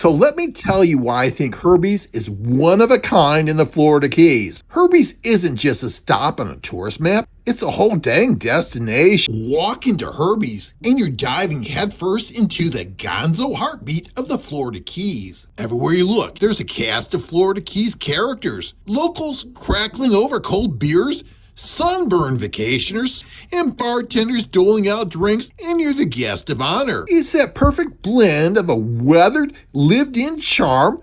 So let me tell you why I think Herbies is one of a kind in the Florida Keys. Herbies isn't just a stop on a tourist map, it's a whole dang destination. Walk into Herbies and you're diving headfirst into the Gonzo Heartbeat of the Florida Keys. Everywhere you look, there's a cast of Florida Keys characters, locals crackling over cold beers, sunburned vacationers, and bartenders doling out drinks, and you're the guest of honor. It's that perfect blend of a weathered, lived-in charm,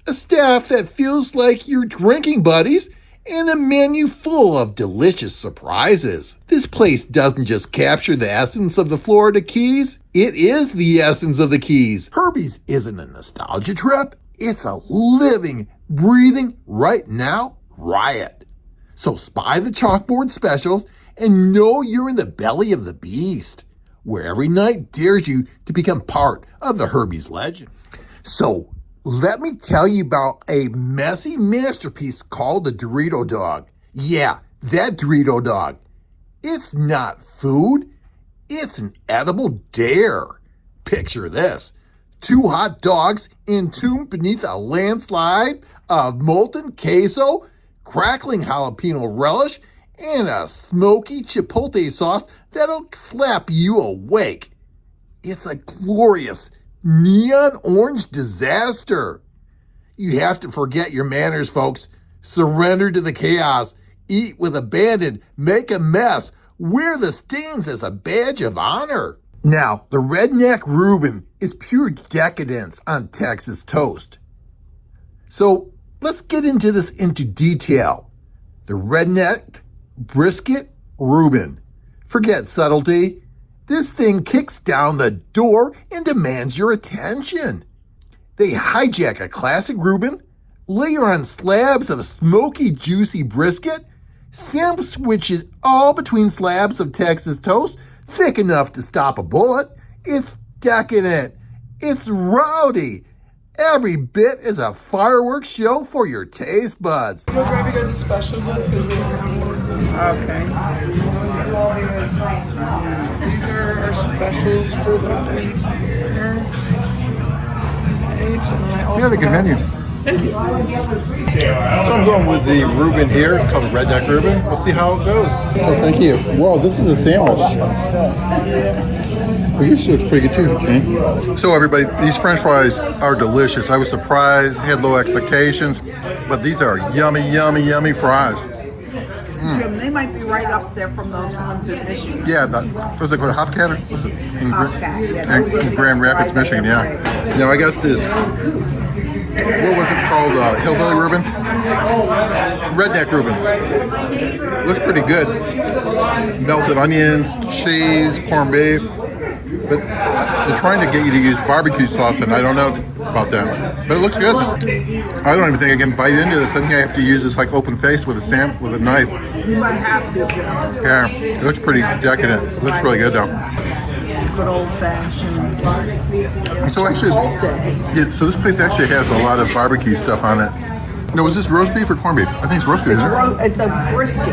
a staff that feels like you're drinking buddies, and a menu full of delicious surprises. This place doesn't just capture the essence of the Florida Keys, it is the essence of the Keys. Herbies isn't a nostalgia trip, it's a living, breathing, right now riot. So spy the chalkboard specials and know you're in the belly of the beast, where every night dares you to become part of the Herbies legend. So let me tell you about a messy masterpiece called the Dorito Dog. Yeah, that Dorito Dog. It's not food, it's an edible dare. Picture this. 2 hot dogs entombed beneath a landslide of molten queso, crackling jalapeno relish, and a smoky chipotle sauce that'll slap you awake. It's a glorious neon orange disaster. You have to forget your manners, folks. Surrender to the chaos. Eat with abandon. Make a mess. Wear the stains as a badge of honor. Now, the Redneck Reuben is pure decadence on Texas toast. So, let's get into this into detail. The Redneck Brisket Reuben. Forget subtlety. This thing kicks down the door and demands your attention. They hijack a classic Reuben, layer on slabs of smoky, juicy brisket, sandwich it all between slabs of Texas toast, thick enough to stop a bullet. It's decadent. It's rowdy. Every bit is a fireworks show for your taste buds. We'll grab you guys a special list because we have more. Okay. These are our specials for the week. You have a good menu. Thank you. So I'm going with the Reuben here. It's called the Redneck Reuben. We'll see how it goes. Oh, thank you. Whoa, this is a sandwich. Well, yours looks pretty good too. Okay. So everybody, these French fries are delicious. I was surprised, had low expectations, but these are yummy, yummy, yummy fries. Jim, they might be right up there from those ones in Michigan. Yeah, was it called Hopcat or was it in, Hopcat, yeah. in Grand Rapids, Michigan? Yeah. Now I got this. What was it called? Hillbilly Reuben? Redneck Reuben. Looks pretty good. Melted onions, cheese, corned beef. But they're trying to get you to use barbecue sauce, and I don't know about that. But it looks good. I don't even think I can bite into this. I think I have to use this like open face with a knife. You might have to. Yeah, it looks pretty decadent. It looks really good though. Good old fashioned. So actually, yeah, so this place actually has a lot of barbecue stuff on it. No, was this roast beef or corned beef? I think it's roast beef, isn't it? It's a brisket.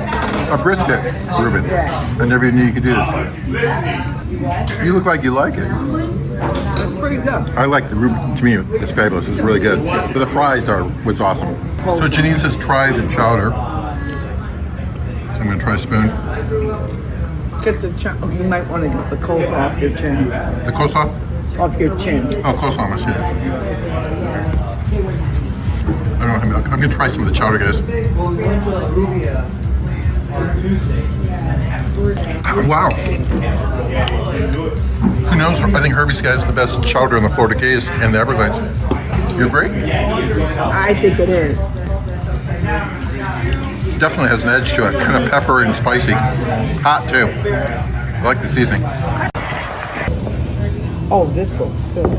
A brisket, Reuben. Yeah. I never knew you could do this. You look like you like it. It's pretty good. I like the Reuben. To me, it's fabulous. It's really good. But the fries was awesome. So Janine says try the chowder. So I'm going to try a spoon. Get the chin. You might want to get the coleslaw off your chin. The coleslaw? Off your chin. Oh, coleslaw, I see it. I don't know. I'm going to try some of the chowder, guys. Wow. Who knows? I think Herbie's has the best chowder in the Florida Keys and the Everglades. You agree? I think it is. Definitely has an edge to it. Kind of pepper and spicy. Hot, too. I like the seasoning. Oh, this looks good.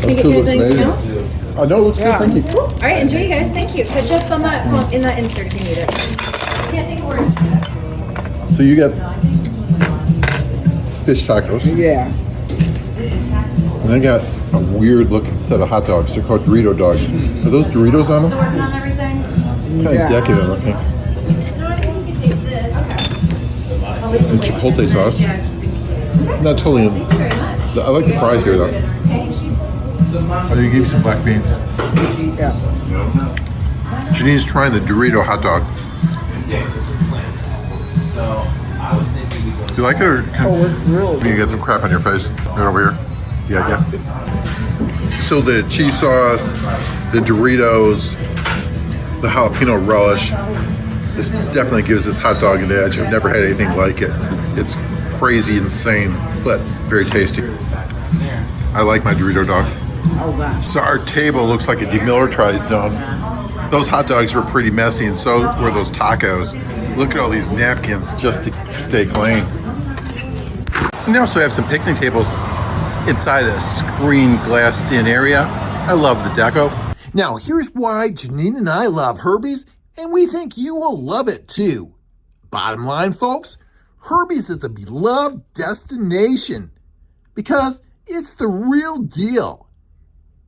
Can you get anything else? No, it looks good. Thank you. All right, enjoy, you guys. Thank you. The chip's on that in that insert if you need it. Can't think of words. So you got fish tacos. Yeah. And I got a weird looking set of hot dogs. They're called Dorito Dogs. Are those Doritos on them? Still working on everything? Kind of decadent looking. No, I think you can take this. Okay. And chipotle sauce. Not totally. I like the fries here though. Oh, you give you some black beans. Yeah. Janine's trying the Dorito hot dog. Do you like it or It's really you get some crap on your face? Right over here. Yeah. So the cheese sauce, the Doritos, the jalapeno relish, this definitely gives this hot dog an edge. I've never had anything like it. It's crazy, insane, but very tasty. I like my Dorito dog. Oh, gosh. So our table looks like a demilitarized zone. Those hot dogs were pretty messy, and so were those tacos. Look at all these napkins just to stay clean. And they also have some picnic tables inside a screen glassed-in area. I love the deco. Now, here's why Janine and I love Herbies, and we think you will love it too. Bottom line, folks, Herbies is a beloved destination because it's the real deal.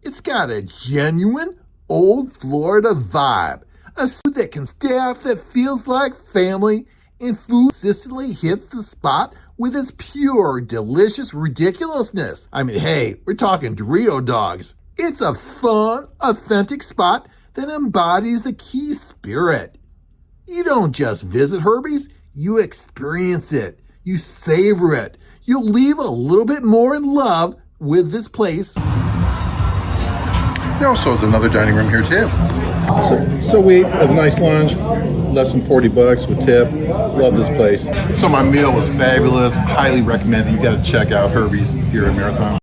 It's got a genuine old Florida vibe, a food that can staff that feels like family, and food consistently hits the spot with its pure, delicious ridiculousness. I mean, hey, we're talking Dorito Dogs. It's a fun, authentic spot that embodies the key spirit. You don't just visit Herbies, you experience it. You savor it. You'll leave a little bit more in love with this place. There also is another dining room here too. So we had a nice lunch, less than $40 with tip. Love this place. So my meal was fabulous. Highly recommend it. You got to check out Herbies here in Marathon.